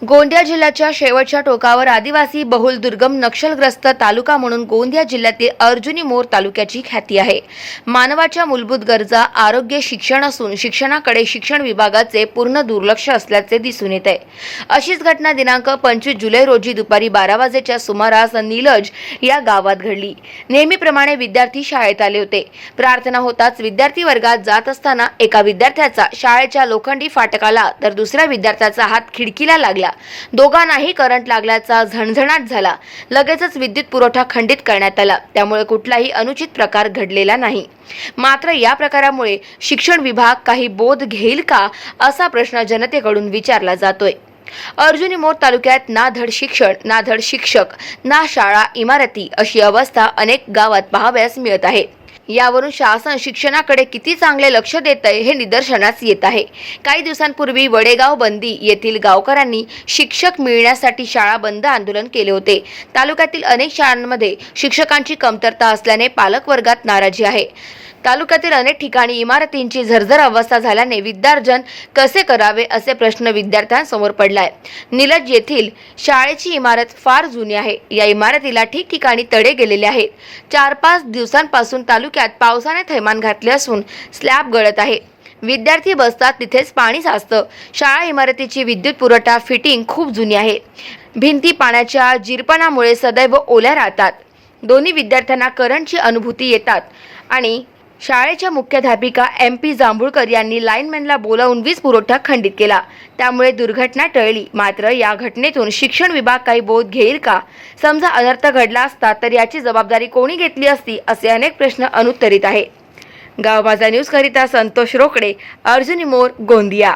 गोंदिया जिल्ह्याच्या शेवटच्या टोकावर आदिवासी बहुल दुर्गम नक्षलग्रस्त तालुका म्हणून गोंदिया जिल्ह्यातील अर्जुनी मोर तालुक्याची ख्याती आहे। मानवाच्या मूलभूत गरजा आरोग्य शिक्षण असून शिक्षणाकडे शिक्षण विभागाचे पूर्ण दुर्लक्ष असल्याचे दिसून येत आहे। अशीच घटना दिनांक 25 जुलै रोजी दुपारी 12 वाजेच्या सुमारास नीलज या गावात घडली। नेहमीप्रमाणे विद्यार्थी शाळेत आले होते। प्रार्थना होताच विद्यार्थी वर्गात जात असताना एका विद्यार्थ्याचा शाळेच्या लोखंडी फाटकाला तर दुसऱ्या विद्यार्थ्याचा हात खिडकीला लागला। दोघांनाही करंट लागल्याचा झणझणाट झाला। लगेचच विद्युत पुरवठा खंडित करण्यात आला। त्यामुळे कुठलाही अनुचित प्रकार घडलेला नाही। मात्र या प्रकारामुळे शिक्षण विभाग काही बोध घेईल का असा प्रश्न जनतेकडून विचारला जातोय। अर्जुनी मोर तालुक्यात ना धड शिक्षण, ना धड शिक्षक, ना शाळा इमारती अशी अवस्था अनेक गावात पाहावयास मिळत आहे। यावरून शासन शिक्षणाकडे किती चांगले लक्ष देत आहे हे निदर्शनास येत आहे। काही दिवसांपूर्वी वडेगाव बंदी येथील गावकऱ्यांनी शिक्षक मिळण्यासाठी शाळा बंद आंदोलन केले होते। तालुक्यातील अनेक शाळांमध्ये शिक्षकांची कमतरता असल्याने पालक वर्गात नाराजी आहे। तालुक्यातील अनेक ठिकाणी इमारतींची झरझर अवस्था झाल्याने विद्यार्जन कसे करावे असे प्रश्न विद्यार्थ्यांसमोर पडलाय। निलज येथील शाळेची इमारत फार जुनी आहे। या इमारतीला ठिकठिकाणी तडे गेलेले आहेत। 4-5 दिवसांपासून तालुक्यात पावसाने थैमान घातले असून स्लॅब गळत आहे। विद्यार्थी बसतात तिथेच पाणी साचतं। शाळा इमारतीची विद्युत पुरवठा फिटिंग खूप जुनी आहे। भिंती पाण्याच्या जिरपणामुळे सदैव ओल्या राहतात। दोन्ही विद्यार्थ्यांना करंटची अनुभूती येतात आणि शाळेच्या मुख्याध्यापिका MP जांभूळकर यांनी लाईनमॅनला बोलावून वीज पुरवठा खंडित केला। त्यामुळे दुर्घटना टळली। मात्र या घटनेतून शिक्षण विभाग काही बोध घेईल का? समजा अनर्थ घडला असता तर याची जबाबदारी कोणी घेतली असती असे अनेक प्रश्न अनुत्तरित आहे। गाव माझा न्यूज करिता संतोष रोकडे, अर्जुनी मोर, गोंदिया।